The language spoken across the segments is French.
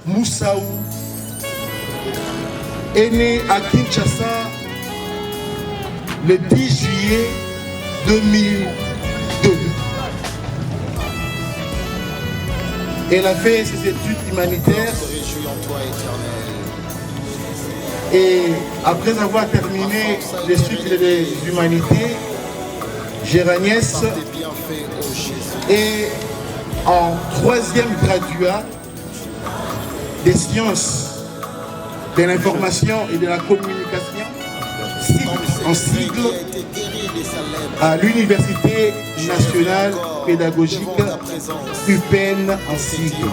Moussaou est né à Kinshasa le 10 juillet 2002. Elle a fait ses études humanitaires et après avoir terminé les études des humanités, Géraniès est en 3e graduat des sciences de l'information et de la communication, en sigle, à l'Université nationale pédagogique UPN en sigle.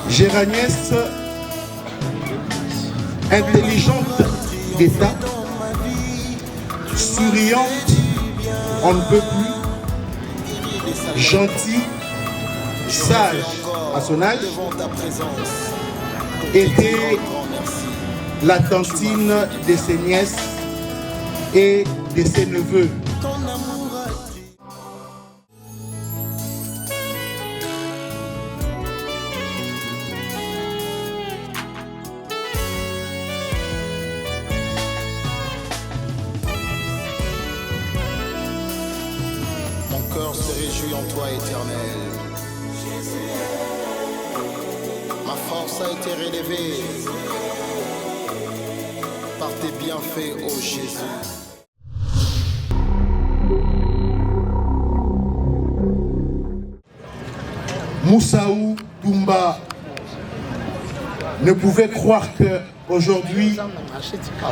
Géraniès, intelligente d'État, souriante, on ne peut plus, gentille, sage à son âge, était la tantine de ses nièces et de ses neveux. Mon cœur se réjouit en toi, Éternel. Ma force a été relevée par tes bienfaits, ô Jésus. Moussaou Toumba ne pouvait croire qu'aujourd'hui,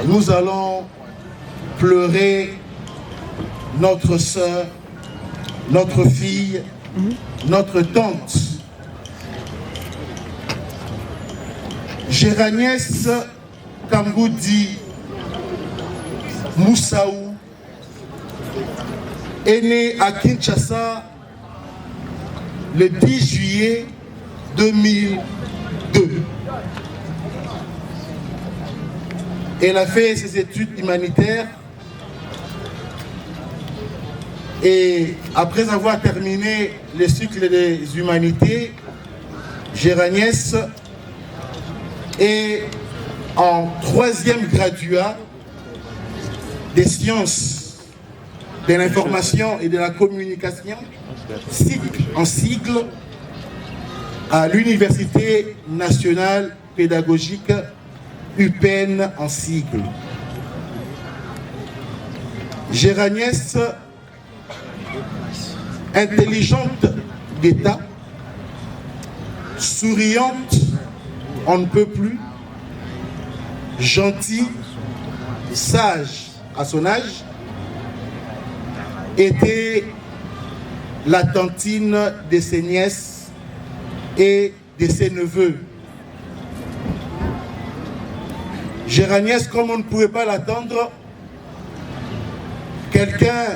nous allons pleurer notre sœur, notre fille, notre tante. Géraniès Kamboudi Moussaou est né à Kinshasa le 10 juillet 2002. Elle a fait ses études humanitaires et après avoir terminé le cycle des humanités, Géraniès est en 3e graduat des sciences de l'information et de la communication, en sigle, à l'Université nationale pédagogique UPN en sigle. Géraniès, intelligente d'État, souriante, on ne peut plus, gentille, sage à son âge, était la tantine de ses nièces et de ses neveux. Géraniès, comme on ne pouvait pas l'attendre, quelqu'un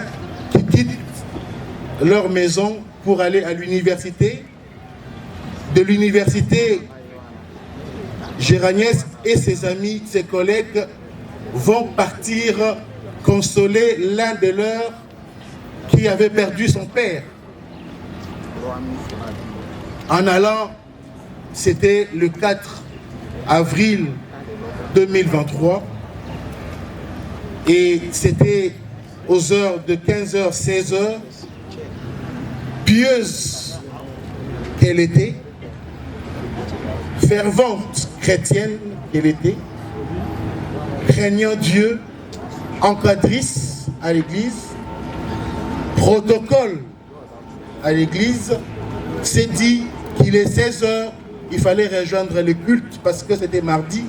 qui quitte leur maison pour aller à l'université. De l'université, Géraniès et ses amis, ses collègues vont partir consoler l'un de leurs qui avait perdu son père. En allant, c'était le 4 avril 2023 et c'était aux heures de 15h, 16h, pieuse qu'elle était, fervente chrétienne qu'elle était, craignant Dieu, encadrice à l'église, protocole à l'église, s'est dit qu'il est 16h, il fallait rejoindre le culte parce que c'était mardi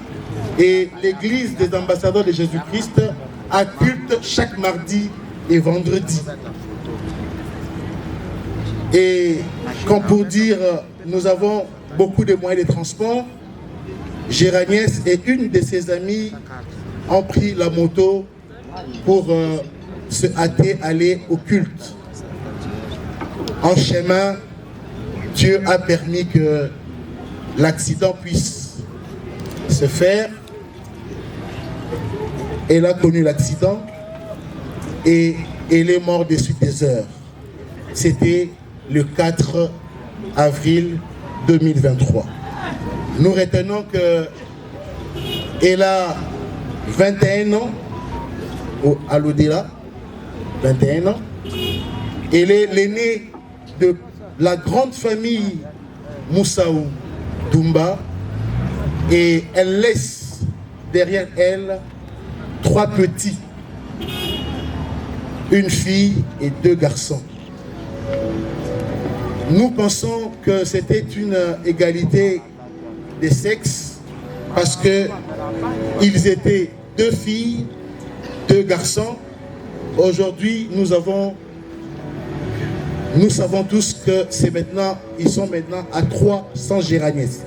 et l'église des ambassadeurs de Jésus-Christ a culte chaque mardi et vendredi. Et comme pour dire, nous avons beaucoup de moyens de transport, Géraniès et une de ses amies ont pris la moto pour se hâter aller au culte. En chemin, Dieu a permis que l'accident puisse se faire. Elle a connu l'accident et elle est morte dessus des heures. C'était le 4 avril 2023. Nous retenons qu'elle a 21 ans, à l'au-delà, 21 ans. Elle est l'aînée de la grande famille Moussaou Doumba et elle laisse derrière elle 3 petits, une fille et 2 garçons. Nous pensons que c'était une égalité des sexes parce qu'ils étaient 2 filles, 2 garçons. Aujourd'hui, nous savons tous que ils sont maintenant à 3 sans Géraniès.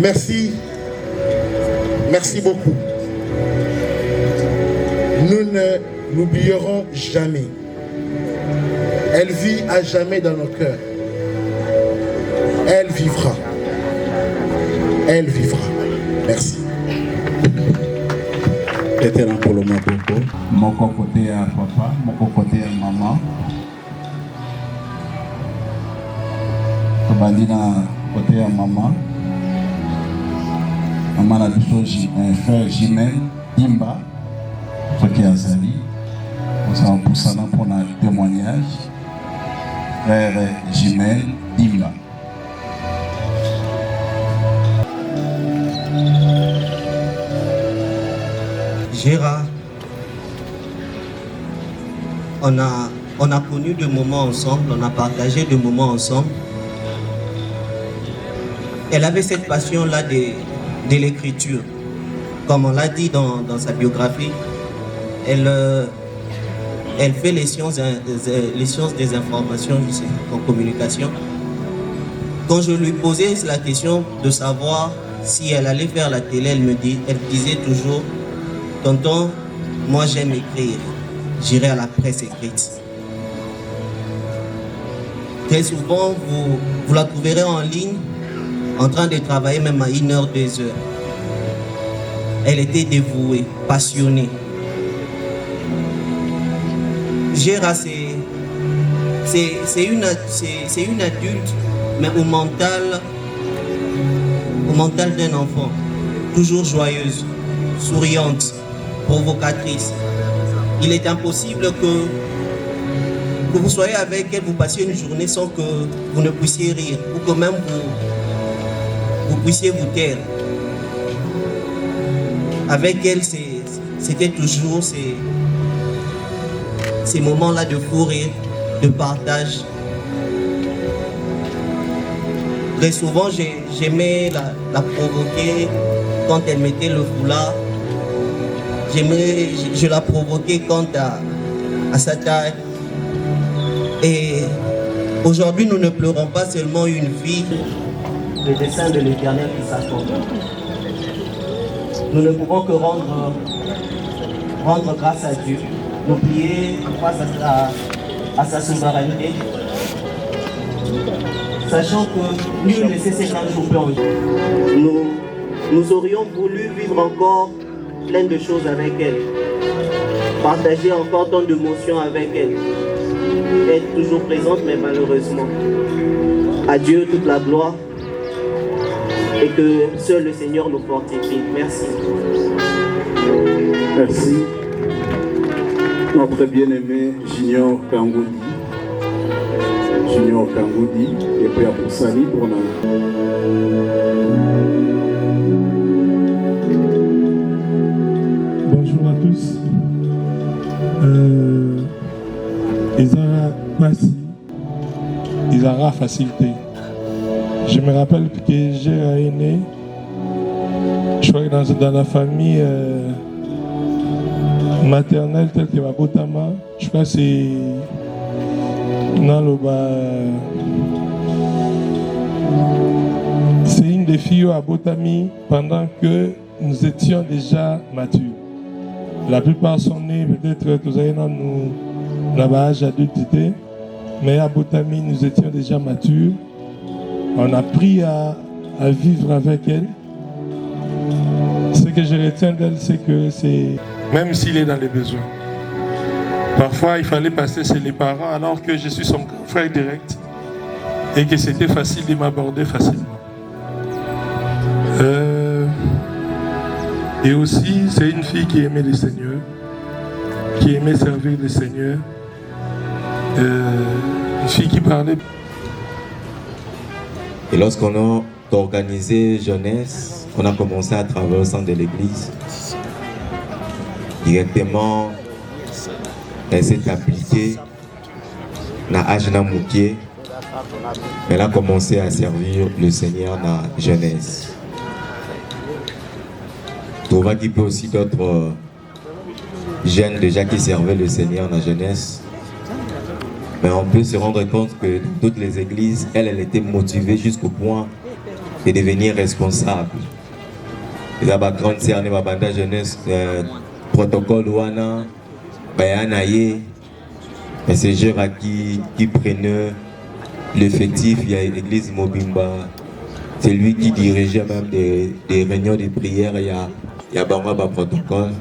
Merci. Merci beaucoup. Nous ne l'oublierons jamais. Elle vit à jamais dans nos cœurs. Elle vivra. Elle vivra. Merci. Mon côté à papa, mon côté à maman. Kabandina côté à maman. Maman a un frère Jimel Dimba, qui a Zali. On s'en pousse pour un témoignage. Frère Jimel Dimba. Gérard, on a connu des moments ensemble, on a partagé des moments ensemble. Elle avait cette passion-là de l'écriture. Comme on l'a dit dans sa biographie, elle fait les sciences des informations en communication. Quand je lui posais la question de savoir si elle allait faire la télé, elle disait toujours: tonton, moi j'aime écrire, j'irai à la presse écrite. Très souvent, vous la trouverez en ligne, en train de travailler même à 1 heure, 2 heures. Elle était dévouée, passionnée. Gérard, c'est une adulte, mais au mental d'un enfant, toujours joyeuse, souriante, provocatrice. Il est impossible que vous soyez avec elle, vous passiez une journée sans que vous ne puissiez rire, ou que même vous puissiez vous taire. Avec elle, c'était toujours ces moments-là de fou rire, de partage. Très souvent, j'aimais la provoquer quand elle mettait le foulard. Je la provoquais quant à sa taille. Et aujourd'hui, nous ne pleurons pas seulement une vie, le dessein de l'Éternel qui s'accomplit. Nous ne pouvons que rendre grâce à Dieu, nous prier face à sa souveraineté, sachant que nul ne sait ses jours peut en vivre. Nous aurions voulu vivre encore plein de choses avec elle, partager encore tant d'émotions avec elle, être toujours présente, mais malheureusement. À Dieu toute la gloire et que seul le Seigneur nous fortifie. Merci. Merci. Notre bien-aimé Junior Kangoudi. Junior Kangoudi, et puis à Poussali pour la... Bonjour à tous. Isara Bassi, Isara Facilité. Je me rappelle que j'ai est né, je crois que dans la famille maternelle telle que Mabotama, je crois que c'est c'est une des filles à Botami pendant que nous étions déjà matures. La plupart sont nés peut-être tous nous l'âge adultité, mais à Botami nous étions déjà matures. On a appris à vivre avec elle. Ce que je retiens d'elle, c'est que c'est... Même s'il est dans les besoins. Parfois, il fallait passer chez les parents alors que je suis son frère direct et que c'était facile de m'aborder facilement. Et aussi, c'est une fille qui aimait le Seigneur, qui aimait servir le Seigneur. Une fille qui parlait. Et lorsqu'on a organisé jeunesse, on a commencé à travailler au sein de l'église. Directement, elle s'est appliquée dans Ajna Moukié. Elle a commencé à servir le Seigneur dans la jeunesse. Tu vois qu'il y a aussi d'autres jeunes déjà qui servaient le Seigneur dans la jeunesse. Mais on peut se rendre compte que dans toutes les églises, elle était motivée jusqu'au point de devenir responsable. Il y a une grande sœur de la jeunesse, protocole Wana, Bayanaye, mais c'est Gérard qui prenait l'effectif, il y a l'église Mobimba, c'est lui qui dirigeait même des réunions de prière, il y a un protocole,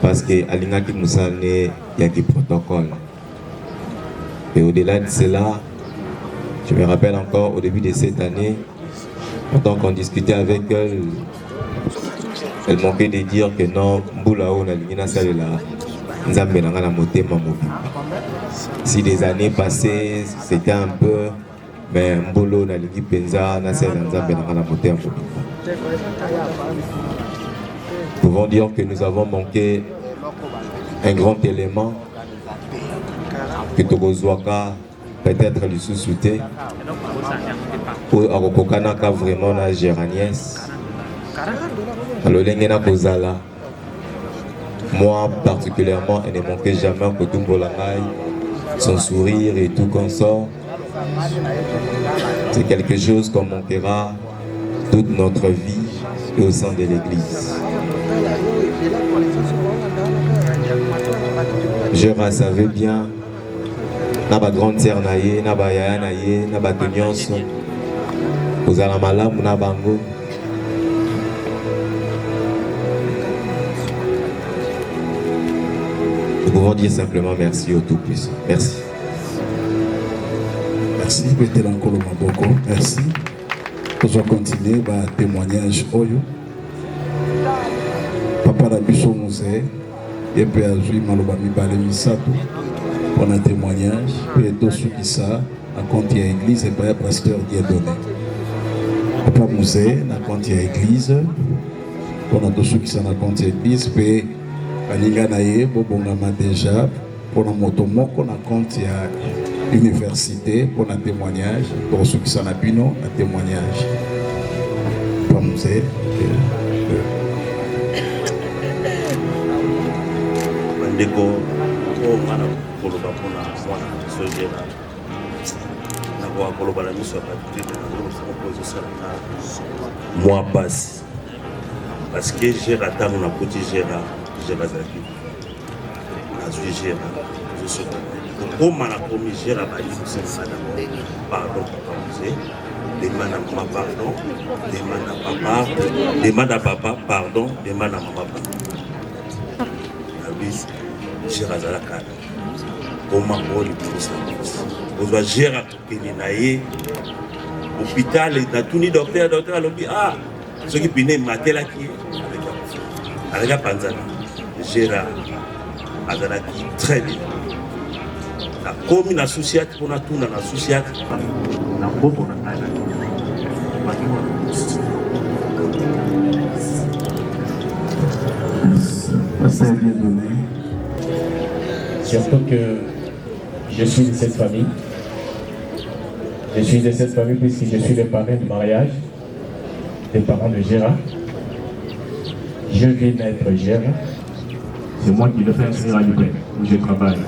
parce qu'à l'Inaki Moussane, il y a des protocoles. Et au-delà de cela, je me rappelle encore au début de cette année, quand on discutait avec elle, elle manquait de dire que non, Mboulao na lingina salela, Nzambe na ngana motema mobimba. Si des années passées, c'était un peu, mais Mbolo na lingi penza na salela Nzambe na ngana motema mobimba. Nous pouvons dire que nous avons manqué un grand élément que Togozwaka peut-être le sous-souté ou Arokokanaka vraiment na Géraniès. Alors l'engena Kozala, moi particulièrement, elle ne manquait jamais que Tumbolangai, son sourire et tout consort. C'est quelque chose qu'on manquera toute notre vie et au sein de l'église. Je savais bien, naba grande sœur naye, naba yaya naye, naba tonyonso, ozala malamu na bango. Nous pouvons dire simplement merci au Tout-Puissant. Merci. Merci, Bétel Ankolo Maboko. Merci. Nous allons continuer par témoignage Oyo. Papa Rabiso Moussé, et puis Azoui Malobami Balemisato, pour un témoignage, et Dosu Kissa, à compte de l'église, et par pasteur Diadonné. Papa Moussé, à compte de l'église, pour un Dosu Kissa, à compte de l'église, puis Alinga Naye, Bobongama déjà, pour un motomoko, à compte de l'université, pour un témoignage, pour ceux qui sont à Bino, un témoignage. Papa Moussé, ndeko o mana koloba mpona mwana sogela nakoka koloba na miso ya patrine naopo ezosalaka mwa pasi parce que gera ntango nakoti gera azalaki nazwi gera ezosoka kokoma nakomi gera bayebisaka dabord pardon papa mose demande à maman pardon demande à papa demande à papa pardon demande à maman pardon Gérazala Kala. Comment on le pousse on doit gérer à l'hôpital, et tout le docteur, ah, ceux qui pinaient matel qui avec la panzana. Gérard Azalaki très bien. La commune associée pour la tourne en associée. La commune Surtout que je suis de cette famille. Je suis de cette famille puisque je suis le parrain du mariage des parents de Gérard. Je viens d'être Gérard. C'est moi qui le fais inscrire à l'UPEC où je travaille.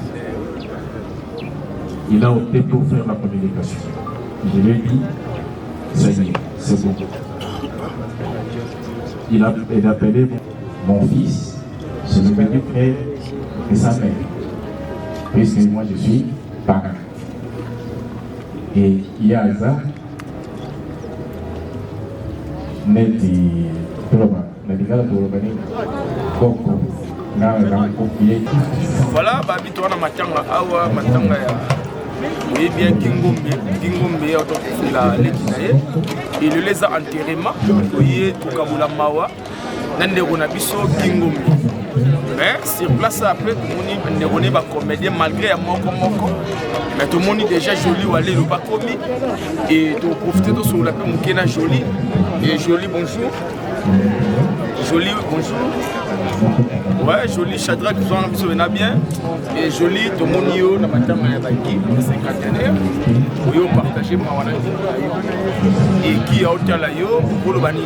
Il a opté pour faire la communication. Je lui ai dit, ça y est, c'est bon. Il a appelé mon fils, c'est le petit frère de sa mère. Puisque moi je suis parrain. Et il y a ça, voilà, babito wana matanga awa matanga voyez bien Kingombe et le les a enterrement voyez Tukabula Mawa Nandeko na biso Kingombe. Mais sur place après tout le monde va comédien malgré moko mais tout le monde déjà joli ou aller le pas commis et tout profiter de sur la paix Mukena joli et joli bonjour. Joli bonjour. Ouais, joli Shadrach qui sont bien et joli tout le monde yo na matama ya baki 50e yo partager ma wana et qui a hôtel là yo pour le bani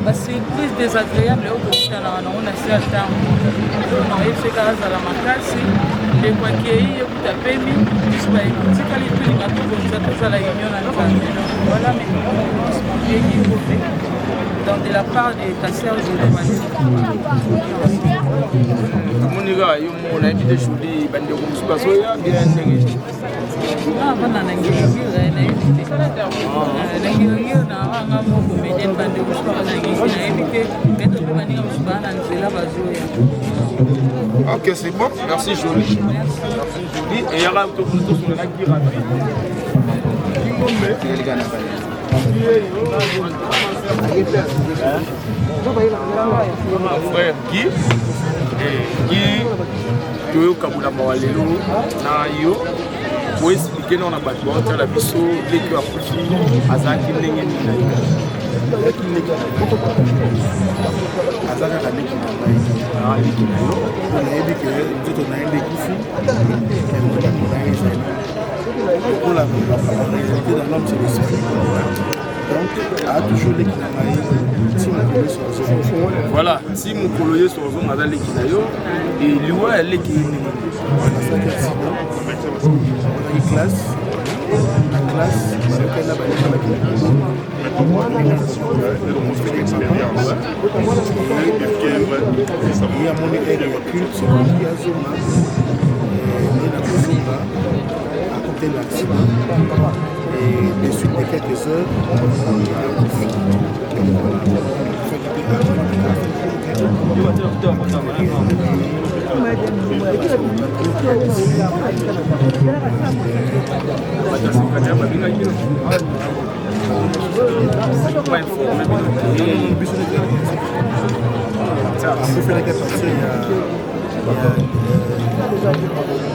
na surprise désagréable au Kokutana, on a certain effet à la makasi, les Kwakiei, Kutapemi, voilà, mais donc de la part de ta sœur ok, c'est bon, merci Jolie. Merci Jolie. Et il y aura un peu sur le lac qui rapide. Frère Guy Toyo Kabula Mawalelo na yo pour expliquer non na bato ba la biso leki akufi azaki ndenge nini azaka leki na leki na yo na yebi ke nzoto na ende kufi pour la réalité dans l'homme c'est l'esprit. Donc, a toujours l'équilibre. Voilà, si mon coloyer sur zone a l'équilibre, et lui, elle l'équilibre. La classe, c'est qu'elle a il y a mon aide à culte, il y a Zoma, et la à côté de l'accident. Et suite de quelques heures,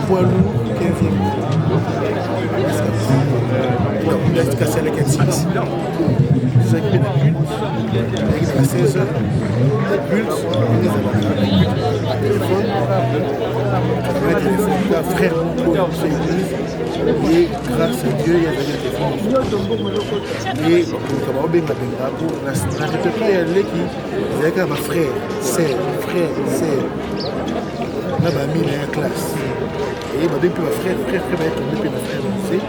poids lourd, 15e. Il a cassé avec un accident. Vous avez fait la culte, à 16 heures, la culte, le téléphone, la frère et grâce à Dieu, il y a des téléphone. Et comme on dit, pour n'arrêter pas, il y a les qui, il y a ma frère, sœur, là, ma mine est en classe. Et depuis ma frère va être tombé, ma frère, c'est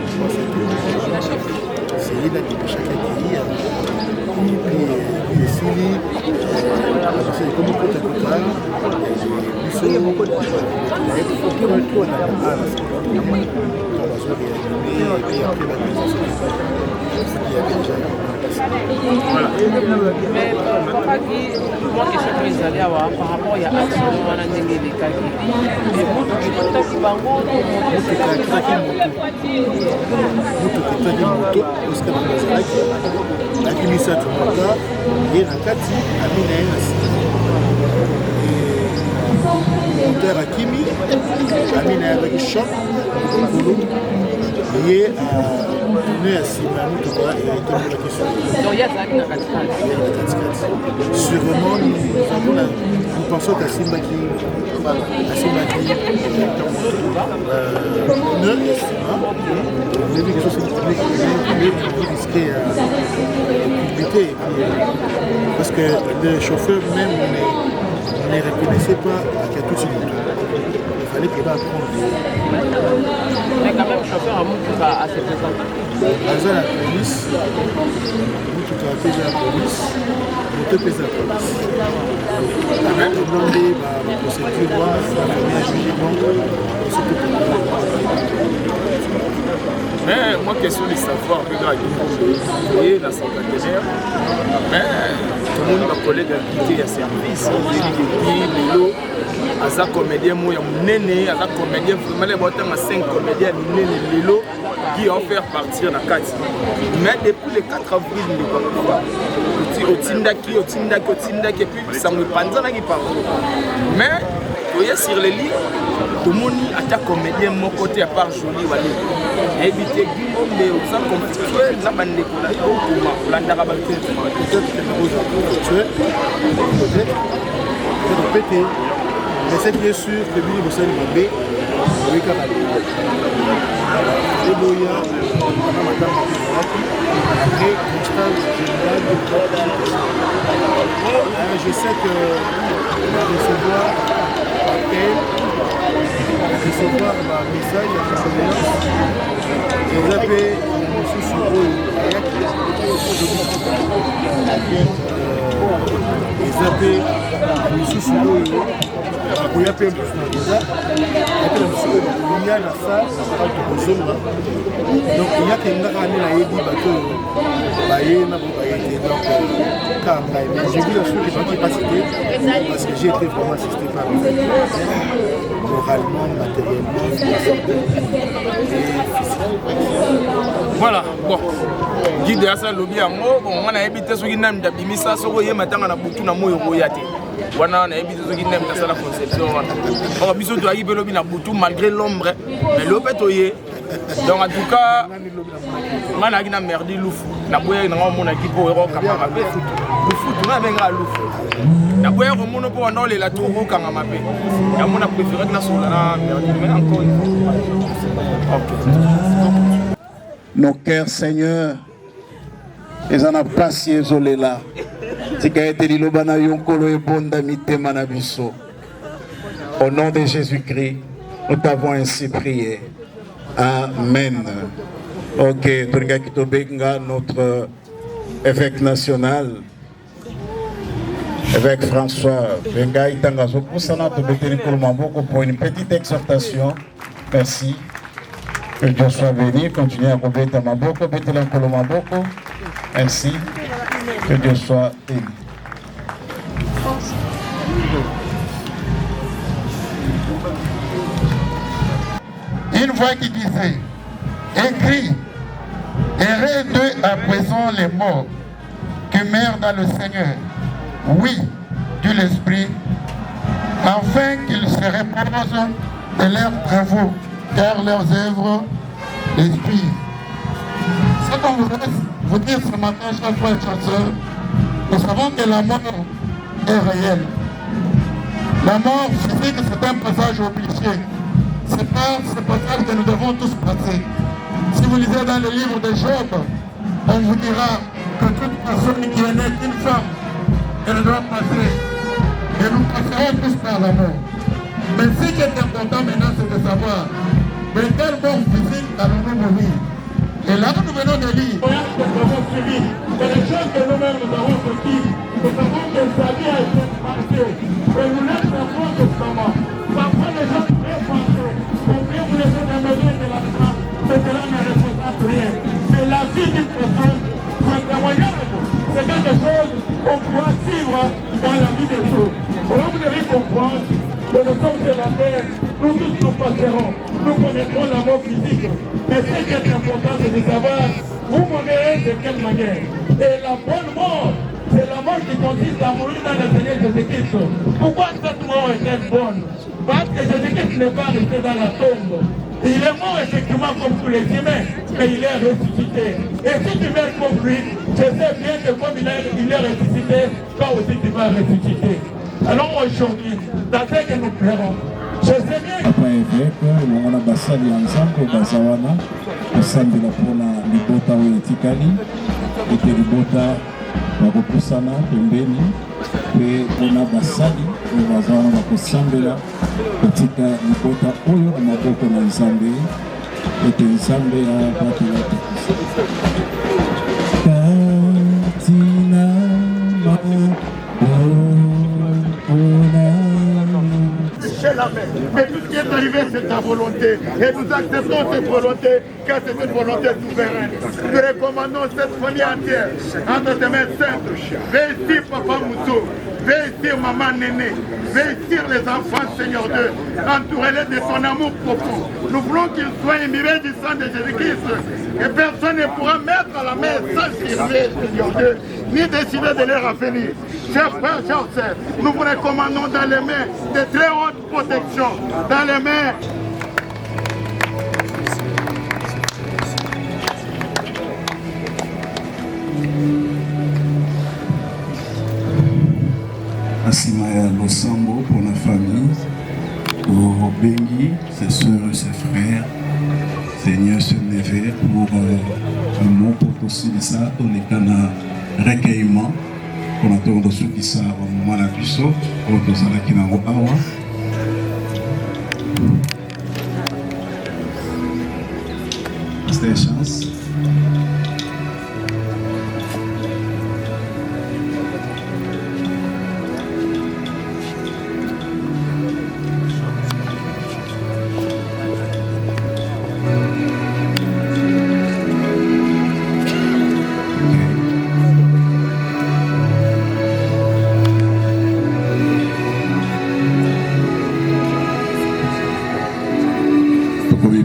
il a qui chacun qui et puis Sili, c'est comme on peut être mais papa dit, moi que je suis allé avoir par rapport à l'action à la Némé des Kaki. Et moi, je suis tout à fait bango. Kimi, Amina avec choc, et nous assis, donc il y a ça qui n'a pas de sûrement, nous pensons qu'à Simbaki, ne quelque chose qui risquait publicité, parce que le chauffeur même ne reconnaissait pas qu'à tout de suite. Il fallait qu'il va apprendre. Mais quand même, le chauffeur a montré à ses représentants. La police, la police, Mais moi, question de savoir, vous voyez, la cinquantenaire, mais tout le monde va coller d'impliquer il y a service, Lilo, Aza comédien, moi, Néné, Aza comédien, vraiment les bâtons à 5 comédiens, Néné, Lilo, qui ont fait partir la 4. Mais depuis le 4 avril, il n'est pas au Tindaki, et puis ça me panza qui parle. Mais, vous voyez, sur les livres, tout le monde a comédien, mon côté à part Jolie, éviter Guillaume, aux gens conflictuels, la bande de la Darabalité, répéter. Mais c'est bien sûr que lui, vous savez, le oui, car le Boya, après, constat général je sais que recevoir un message à la surveillance, les appels sur eux, les appels sur eux, il y a plein de choses. Il y a la salle, donc il y a quelqu'un j'ai vu la chose qui n'est pas citée parce que j'ai été vraiment assisté par moralement, matériellement, voilà, bon. Guide à ça, lobby à moi, on a évité ce qui n'a pas mis ça, ce qui est maintenant à beaucoup de mots au Yati. On a évité ce qui n'a pas la conception. On a besoin de y lobby à beaucoup malgré l'ombre, mais l'opétoyer. Donc en tout cas, on a une merde de l'ouf. La boîte n'a pas mon équipe au héros comme un peu. Le foot, on a bien à l'ouf. La boîte au monopole, on a la tour au comme un peu. Et on a préféré que la soule a merde, mais encore une fois. Nos cœurs, Seigneur, ils en ont passé isolé là. Au nom de Jésus-Christ, nous t'avons ainsi prié. Amen. Ok, notre évêque national, évêque François Benga Itangazo, pour une petite exhortation. Merci. Que Dieu soit béni. Continuez à compléter ma boko, ainsi que Dieu soit béni. Une voix qui disait, écris, errez d'eux à présent les morts qui meurent dans le Seigneur. Oui, dit l'Esprit, afin qu'ils se reposent de leurs travaux, car leurs œuvres l'inspirent. Ce qu'on voudrait vous dire ce matin, chers frères et chers sœurs, nous savons que la mort est réelle. La mort physique, c'est un passage obligé. C'est pas ce passage que nous devons tous passer. Si vous lisez dans le livre de Job, on vous dira que toute personne qui est née d'une femme, elle doit passer. Et nous passerons tous par la mort. Mais ce qui est important maintenant, c'est de savoir de quelle mort physique allons-nous mourir. Et là, nous venons de lire. C'est les choses que nous-mêmes nous avons sorties. Nous savons que sa vie a été marquée. Et nous laissons prendre testament. Parfois, les gens très pensés. Combien vous laissez d'amener de la femme, mais cela ne représente rien. Mais la vie d'une personne, c'est un témoignage. C'est quelque chose qu'on doit suivre dans la vie des autres. Alors vous devez comprendre que nous sommes sur la terre, nous tous nous passerons, nous connaîtrons la mort physique. Mais ce qui est important, c'est de savoir vous mourrez de quelle manière. Et la bonne mort, c'est la mort qui consiste à mourir dans le Seigneur Jésus-Christ. Pourquoi cette mort est-elle bonne? Parce que Jésus-Christ n'est pas resté dans la tombe. Il est mort effectivement comme tous les humains, mais il est ressuscité. Et si tu meurs comme lui, je sais bien que comme il est ressuscité, toi aussi tu vas ressusciter. Alors aujourd'hui, dans ce que nous ferons, je sais bien que... on a basali ensemble bazawana kosambela mpona libota oyo etikali ete libota bakopusana pembeni mpe mpona basali oyo bazawana bakosambela kotika libota oyo na maboko na nzambe ete nzambe abatela katina la main. Mais tout ce qui est arrivé, c'est ta volonté. Et nous acceptons cette volonté, car c'est une volonté souveraine. Nous recommandons cette famille entière, entre tes mains saintes. Vestir Papa Mousso, vestir Maman Néné, vestir les enfants, Seigneur Dieu, entourez-les de son amour profond. Nous voulons qu'ils soient imbibés du sang de Jésus-Christ. Et personne ne pourra mettre la main sans servir, Seigneur Dieu, ni décider de leur affaiblir. Chers frères, chers sœurs, nous vous recommandons dans les mains de très haute protection, dans les mains Asima ya Losambo pour la famille, pour Bengi, ses soeurs et ses frères, Seigneur se lever pour un mot pour aussi ça, on est dans un recueillement, pour attendre ceux qui savent au moment la puissance, pour tous ceux qui n'ont pas. C'était une chance.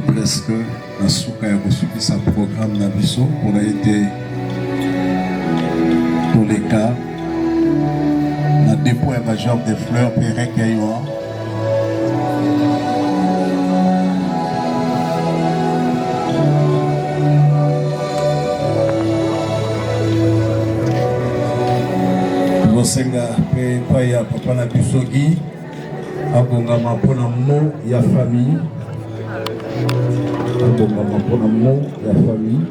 Presque dans ce cas, il y a un programme d'Abisso pour aider tous les cas. On a déployé un genre de fleurs pour recueillir. Senga pe pa ya papa na bisogi abongama mpona mo ya famille abongama mpona mo ya famille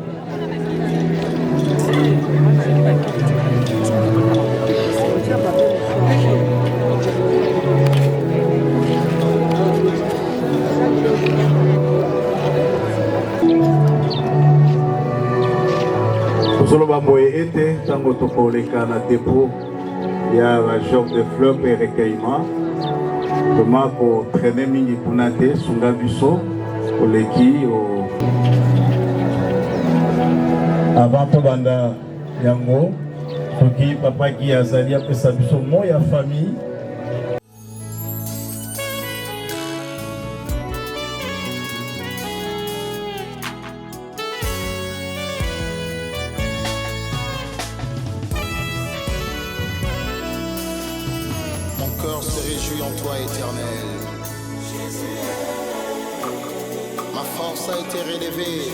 Kozoloba boye ete tango tokoleka na dépôt il y a un genre de fleurs et recueillement. Comment pour traîner mini punate, sunga biso, pour les qui avant to banda yango, toki papa qui a zali après sa biso mo ya famille. Se réjouit en toi éternel. Ma force a été relevée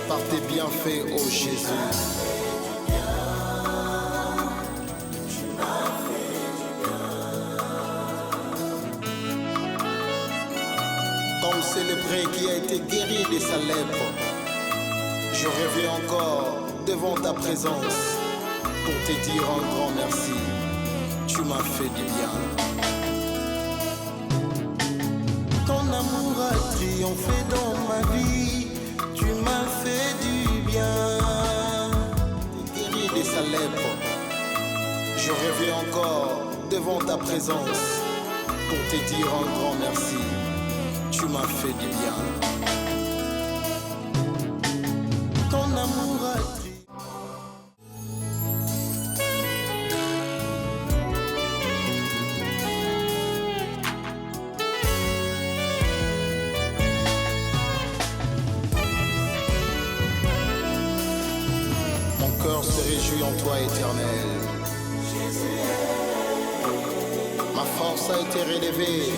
par tes bienfaits, ô Jésus. Comme célébré qui a été guéri de sa lèpre, je reviens encore devant ta présence pour te dire un grand merci. Tu m'as fait du bien. Ton amour a triomphé dans ma vie. Tu m'as fait du bien. T'es guéri de sa lèpre. Je reviens encore devant ta présence pour te dire un grand merci. Tu m'as fait du bien. Ton amour a triomphé. Se réjouit en toi éternel. Ma force a été relevée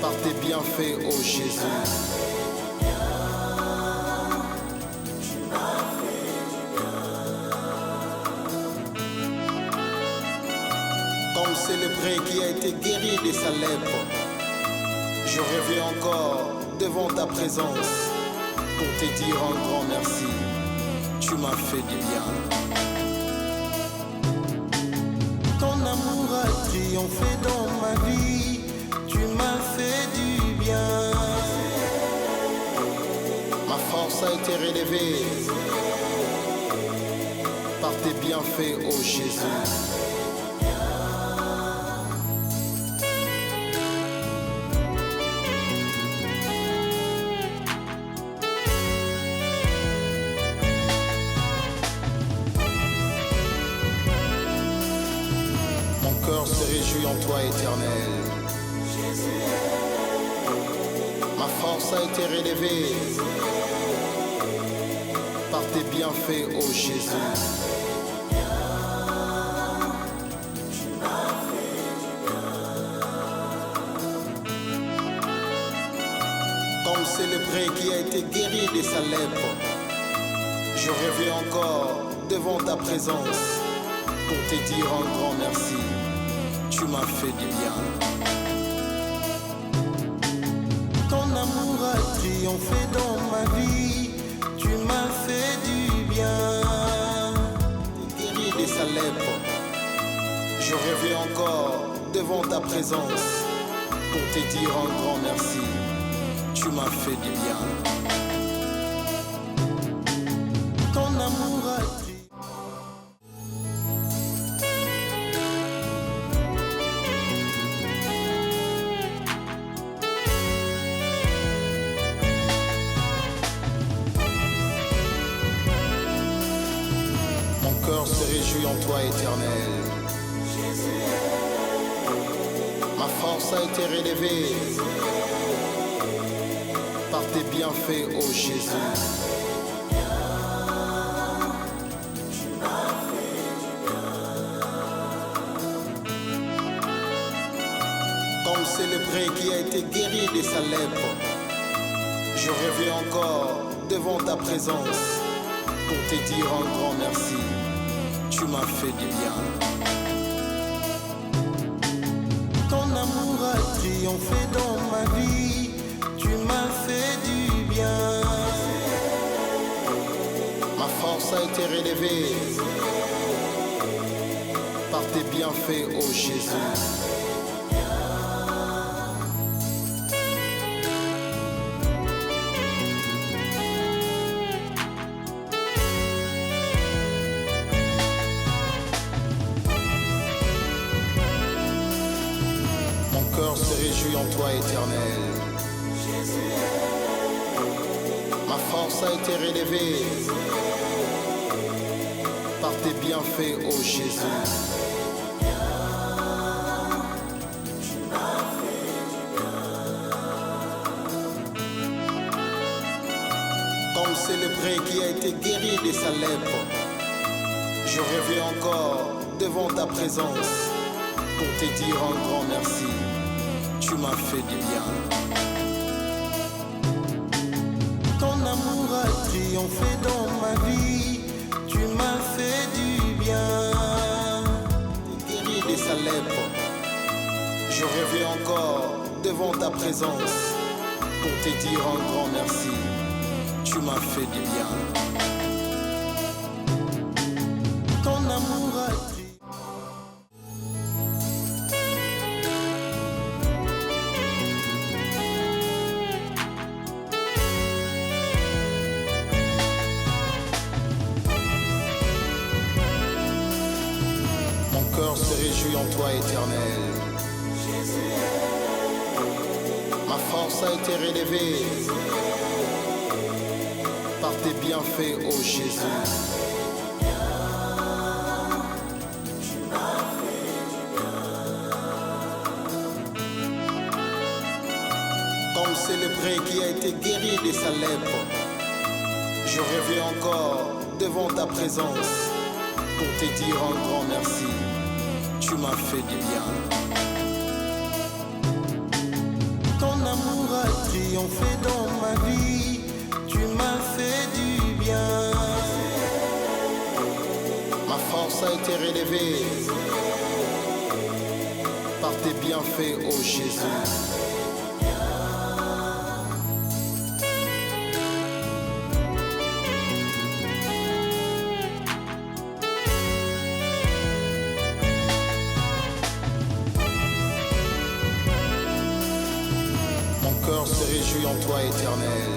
par tes bienfaits, ô Jésus. Comme célébré qui a été guéri de sa lèpre, je reviens encore devant ta présence pour te dire un grand merci. Tu m'as fait du bien. Ton amour a triomphé dans ma vie. Tu m'as fait du bien. Ma force a été relevée par tes bienfaits, ô Jésus. se réjouit en toi, Éternel. Ma force a été relevée par tes bienfaits, ô Jésus. Comme c'est le prêtre qui a été guéri de sa lèpre, je reviens encore devant ta présence pour te dire un grand merci. Tu m'as fait du bien. Ton amour a triomphé dans ma vie. Tu m'as fait du bien. T'es guéri de sa lèpre. Je reviens encore devant ta présence pour te dire un grand merci. Tu m'as fait du bien. Ton amour a triomphé. Mon cœur se réjouit en toi, Éternel. Ma force a été relevée par tes bienfaits, ô Jésus. Comme c'est le prêtre qui a été guéri de sa lèpre, je reviens encore devant ta présence pour te dire un grand merci. Tu m'as fait du bien. Ton amour a triomphé dans ma vie. Tu m'as fait du bien. Ma force a été relevée par tes bienfaits, ô Jésus. Mon cœur se réjouit en toi, Éternel. Ma force a été relevée par tes bienfaits, ô Jésus. Comme c'est le prêtre qui a été guéri de sa lèpre, je reviens encore devant ta présence pour te dire un grand merci. Tu m'as fait du bien. Ton amour a triomphé dans ma vie. Tu m'as fait du bien. T'es guéri de sa lèpre. Je reviens encore devant ta présence pour te dire un grand merci. Tu m'as fait du bien. Ton amour a triomphé. Mon cœur se réjouit en toi, Éternel. Ma force a été relevée par tes bienfaits, ô Jésus. Comme c'est le prêtre qui a été guéri de sa lèpre, je reviens encore devant ta présence pour te dire un grand merci. Tu m'as fait du bien. Ton amour a triomphé dans ma vie. Tu m'as fait du bien. Ma force a été relevée par tes bienfaits, ô Jésus. Mon cœur se réjouit en toi, Éternel.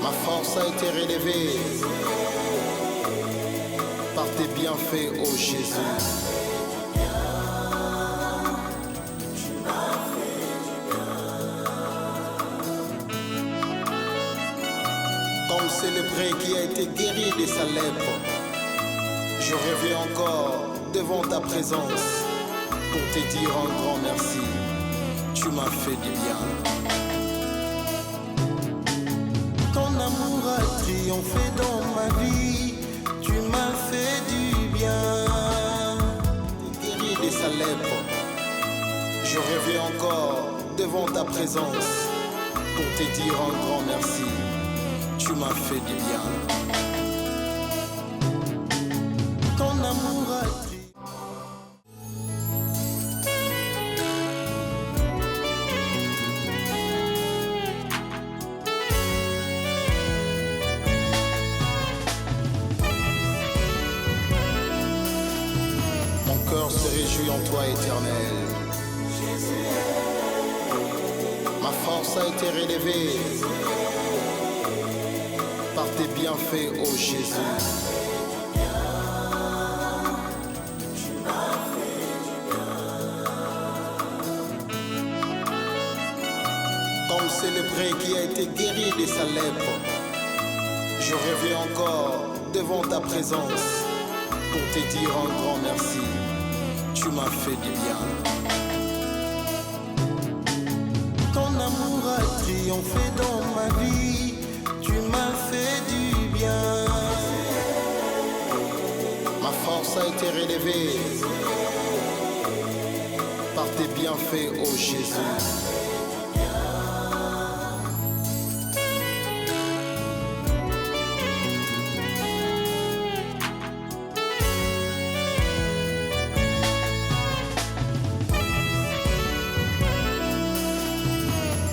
Ma force a été relevée par tes bienfaits, ô Jésus. Comme c'est le prêtre qui a été guéri de sa lèpre, je reviens encore devant ta présence pour te dire un grand merci. Tu m'as fait du bien. Ton amour a triomphé dans ma vie. Tu m'as fait du bien. T'es guéri des salèpes. Je rêvais encore devant ta présence pour te dire un grand merci. Tu m'as fait du bien. Ton amour a triomphé. Mon cœur se réjouit en toi, éternel. Ma force a été relevée par tes bienfaits, ô Jésus. Comme célébré qui a été guéri de sa lèpre, je rêvais encore devant ta présence pour te dire un grand merci. Tu m'as fait du bien. Ton amour a triomphé dans ma vie. Tu m'as fait du bien. Ma force a été relevée par tes bienfaits, ô Jésus.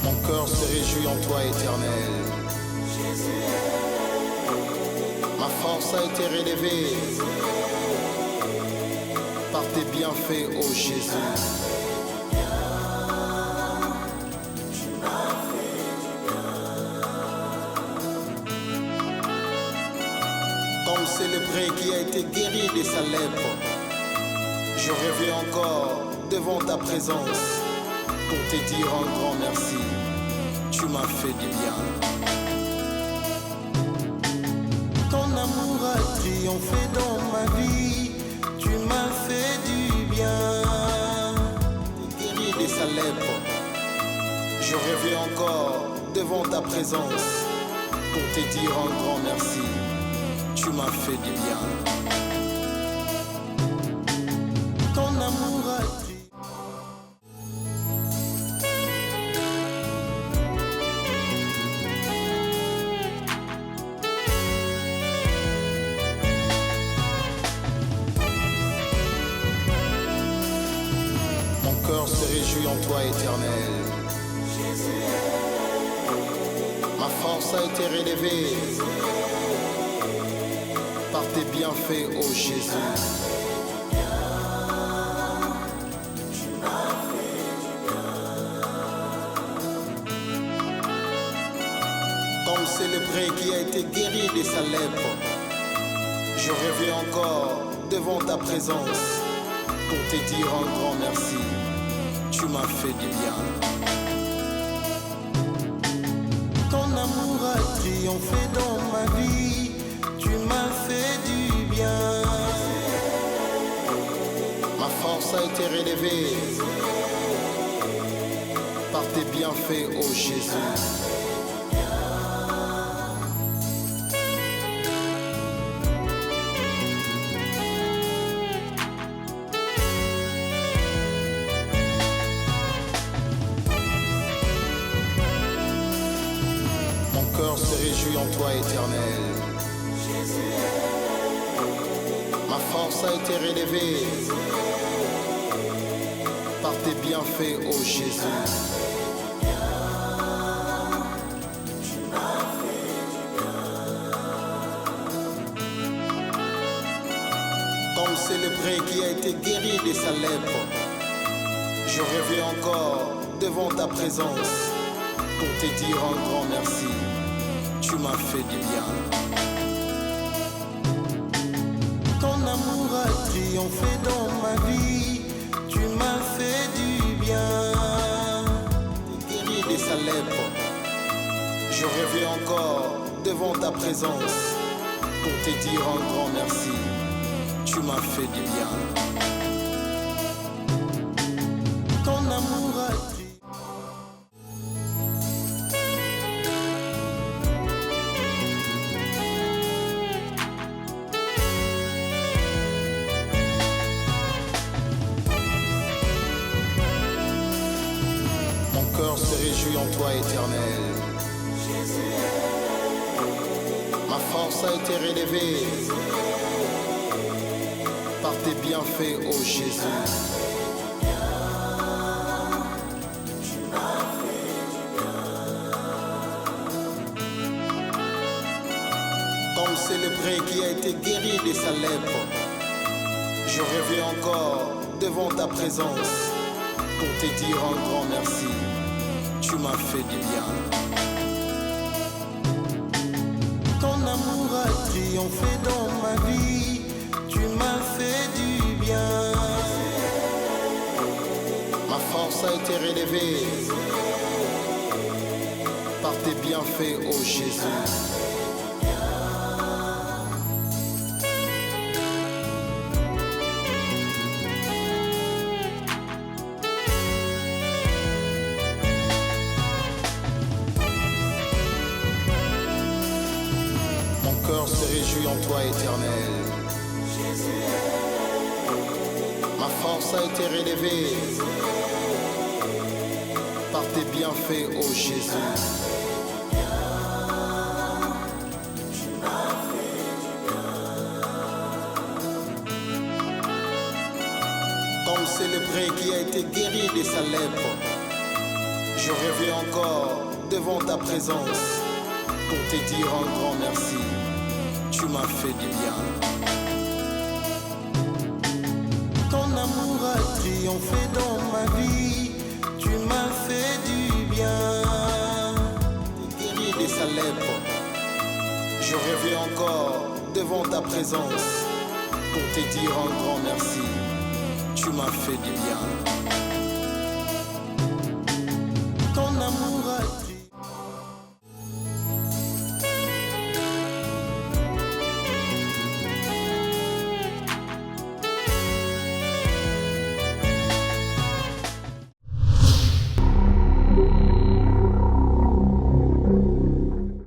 Mon cœur se réjouit en toi, éternel. Ma force a été relevée par tes bienfaits, ô Jésus. Comme célébré qui a été guéri de sa lèpre, je rêvais encore devant ta présence pour te dire un grand merci. Tu m'as fait du bien. Ton amour a triomphé dans ma vie. Tu m'as fait du bien. T'es guéri de sa lèpre. Je rêvais encore devant ta présence pour te dire un grand merci. Tu m'as fait du bien. Ton amour a triomphé. Mon cœur se réjouit en toi, éternel. Ma force a été relevée par tes bienfaits, ô Jésus. Comme célébré qui a été guéri de sa lèpre, je rêvais encore devant ta présence pour te dire un grand merci. Tu m'as fait du bien. Ton amour a triomphé dans ma vie. Tu m'as fait du bien. Ma force a été relevée par tes bienfaits, ô Jésus. Mon cœur se réjouit en toi, éternel. Ma force a été relevée par tes bienfaits, ô Jésus. Comme célébré qui a été guéri de sa lèpre, je rêvais encore devant ta présence pour te dire un grand merci. Tu m'as fait du bien. Ton amour a triomphé dans ma vie. Tu m'as fait du bien. T'es guéri de sa lèpre. Je rêvais encore devant ta présence pour te dire un grand merci. tu m'as fait du bien. Ton amour a mon cœur se réjouit en toi éternel. Ma force a été relevée par tes bienfaits, ô Jésus. Comme c'est le prêtre qui a été guéri de sa lèpre, je reviens encore devant ta présence pour te dire un grand merci. Tu m'as fait du bien. Ton amour a triomphé dans ma vie. Tu m'as fait du bien. Ma force a été relevée par tes bienfaits, ô Jésus. Mon cœur se réjouit en toi éternel. Ma force a été relevée par tes bienfaits, ô Jésus. Comme c'est le prêtre qui a été guéri de sa lèpre, je reviens encore devant ta présence pour te dire un grand merci. Tu m'as fait du bien. Ton amour a triomphé dans ma vie. Tu m'as fait du bien. T'es guéri de sa lèpre. Je reviens encore devant ta présence pour te dire un grand merci. Tu m'as fait du bien.